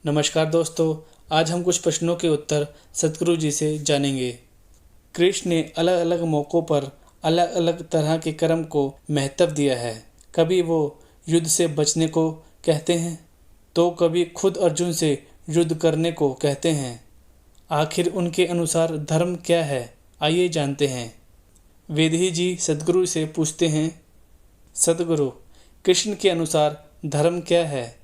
नमस्कार दोस्तों, आज हम कुछ प्रश्नों के उत्तर सतगुरु जी से जानेंगे। कृष्ण ने अलग अलग मौक़ों पर अलग अलग तरह के कर्म को महत्व दिया है। कभी वो युद्ध से बचने को कहते हैं तो कभी खुद अर्जुन से युद्ध करने को कहते हैं। आखिर उनके अनुसार धर्म क्या है, आइए जानते हैं। वेदही जी सतगुरु से पूछते हैं, सतगुरु, कृष्ण के अनुसार धर्म क्या है?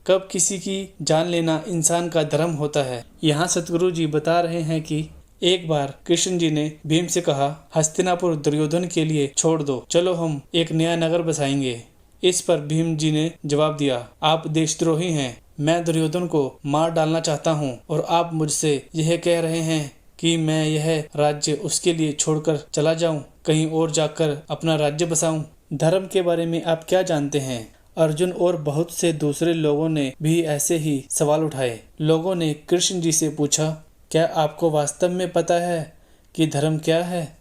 कब किसी की जान लेना इंसान का धर्म होता है? यहाँ सतगुरु जी बता रहे हैं कि एक बार कृष्ण जी ने भीम से कहा, हस्तिनापुर दुर्योधन के लिए छोड़ दो, चलो हम एक नया नगर बसाएंगे। इस पर भीम जी ने जवाब दिया, आप देशद्रोही हैं, मैं दुर्योधन को मार डालना चाहता हूँ और आप मुझसे यह कह रहे हैं कि मैं यह राज्य उसके लिए छोड़कर चला जाऊं, कहीं और जाकर अपना राज्य बसाऊं। धर्म के बारे में आप क्या जानते हैं? अर्जुन और बहुत से दूसरे लोगों ने भी ऐसे ही सवाल उठाए। लोगों ने कृष्ण जी से पूछा, क्या आपको वास्तव में पता है कि धर्म क्या है?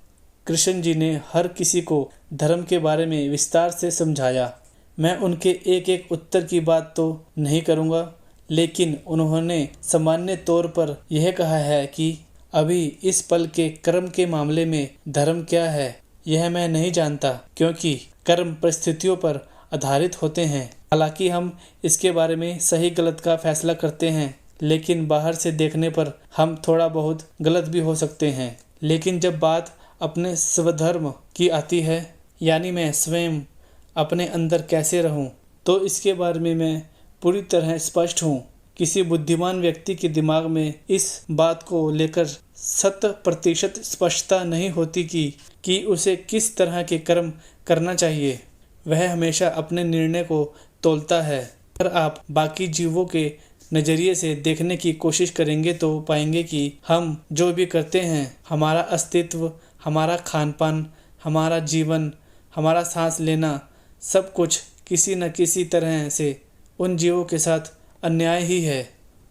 कृष्ण जी ने हर किसी को धर्म के बारे में विस्तार से समझाया। मैं उनके एक एक उत्तर की बात तो नहीं करूँगा, लेकिन उन्होंने सामान्य तौर पर यह कहा है कि अभी इस पल के कर्म के मामले में धर्म क्या है यह मैं नहीं जानता, क्योंकि कर्म परिस्थितियों पर आधारित होते हैं। हालांकि हम इसके बारे में सही गलत का फैसला करते हैं, लेकिन बाहर से देखने पर हम थोड़ा बहुत गलत भी हो सकते हैं। लेकिन जब बात अपने स्वधर्म की आती है, यानी मैं स्वयं अपने अंदर कैसे रहूं, तो इसके बारे में मैं पूरी तरह स्पष्ट हूं। किसी बुद्धिमान व्यक्ति के दिमाग में इस बात को लेकर 100% स्पष्टता नहीं होती कि उसे किस तरह के कर्म करना चाहिए। वह हमेशा अपने निर्णय को तौलता है। अगर आप बाकी जीवों के नज़रिए से देखने की कोशिश करेंगे तो पाएंगे कि हम जो भी करते हैं, हमारा अस्तित्व, हमारा खान पान, हमारा जीवन, हमारा सांस लेना, सब कुछ किसी न किसी तरह से उन जीवों के साथ अन्याय ही है।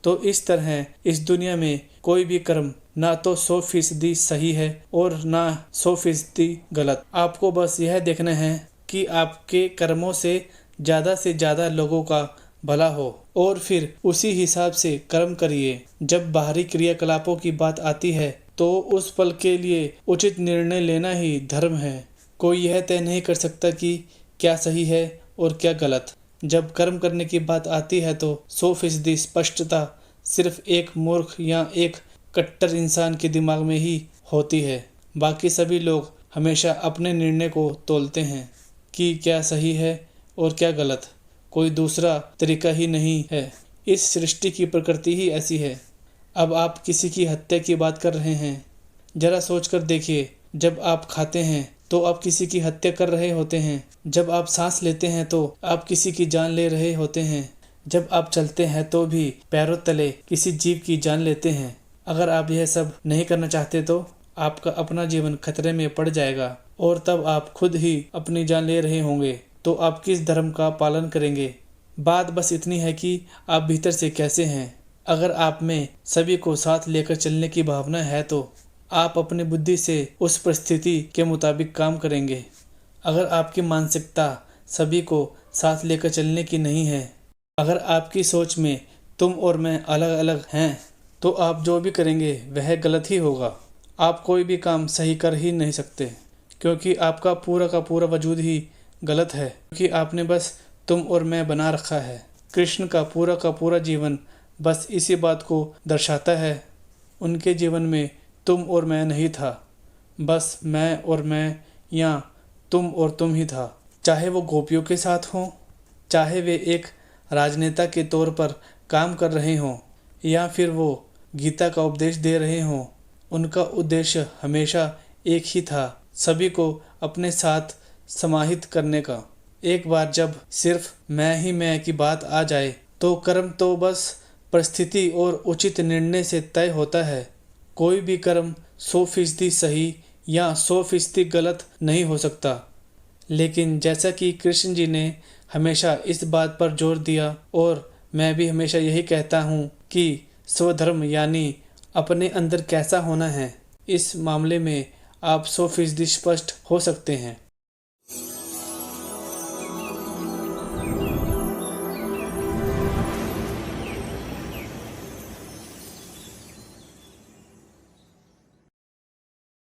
तो इस तरह इस दुनिया में कोई भी कर्म ना तो 100% सही है और ना 100% गलत। आपको बस यह देखना है कि आपके कर्मों से ज़्यादा लोगों का भला हो और फिर उसी हिसाब से कर्म करिए। जब बाहरी क्रियाकलापों की बात आती है तो उस पल के लिए उचित निर्णय लेना ही धर्म है। कोई यह तय नहीं कर सकता कि क्या सही है और क्या गलत। जब कर्म करने की बात आती है तो 100% स्पष्टता सिर्फ एक मूर्ख या एक कट्टर इंसान के दिमाग में ही होती है। बाकी सभी लोग हमेशा अपने निर्णय को तौलते हैं कि क्या सही है और क्या गलत। कोई दूसरा तरीका ही नहीं है। इस सृष्टि की प्रकृति ही ऐसी है। अब आप किसी की हत्या की बात कर रहे हैं, जरा सोचकर देखिए। जब आप खाते हैं तो आप किसी की हत्या कर रहे होते हैं। जब आप सांस लेते हैं तो आप किसी की जान ले रहे होते हैं। जब आप चलते हैं तो भी पैरों तले किसी जीव की जान लेते हैं। अगर आप यह सब नहीं करना चाहते तो आपका अपना जीवन खतरे में पड़ जाएगा और तब आप खुद ही अपनी जान ले रहे होंगे। तो आप किस धर्म का पालन करेंगे? बात बस इतनी है कि आप भीतर से कैसे हैं। अगर आप में सभी को साथ लेकर चलने की भावना है तो आप अपनी बुद्धि से उस परिस्थिति के मुताबिक काम करेंगे। अगर आपकी मानसिकता सभी को साथ लेकर चलने की नहीं है, अगर आपकी सोच में तुम और मैं अलग अलग हैं, तो आप जो भी करेंगे वह गलत ही होगा। आप कोई भी काम सही कर ही नहीं सकते, क्योंकि आपका पूरा का पूरा वजूद ही गलत है, क्योंकि आपने बस तुम और मैं बना रखा है। कृष्ण का पूरा जीवन बस इसी बात को दर्शाता है। उनके जीवन में तुम और मैं नहीं था, बस मैं और मैं या तुम और तुम ही था। चाहे वो गोपियों के साथ हों, चाहे वे एक राजनेता के तौर पर काम कर रहे हों, या फिर वो गीता का उपदेश दे रहे हों, उनका उद्देश्य हमेशा एक ही था, सभी को अपने साथ समाहित करने का। एक बार जब सिर्फ मैं ही मैं की बात आ जाए तो कर्म तो बस परिस्थिति और उचित निर्णय से तय होता है। कोई भी कर्म 100% सही या 100% गलत नहीं हो सकता। लेकिन जैसा कि कृष्ण जी ने हमेशा इस बात पर जोर दिया और मैं भी हमेशा यही कहता हूँ कि स्वधर्म यानी अपने अंदर कैसा होना है, इस मामले में आप 100% स्पष्ट हो सकते हैं।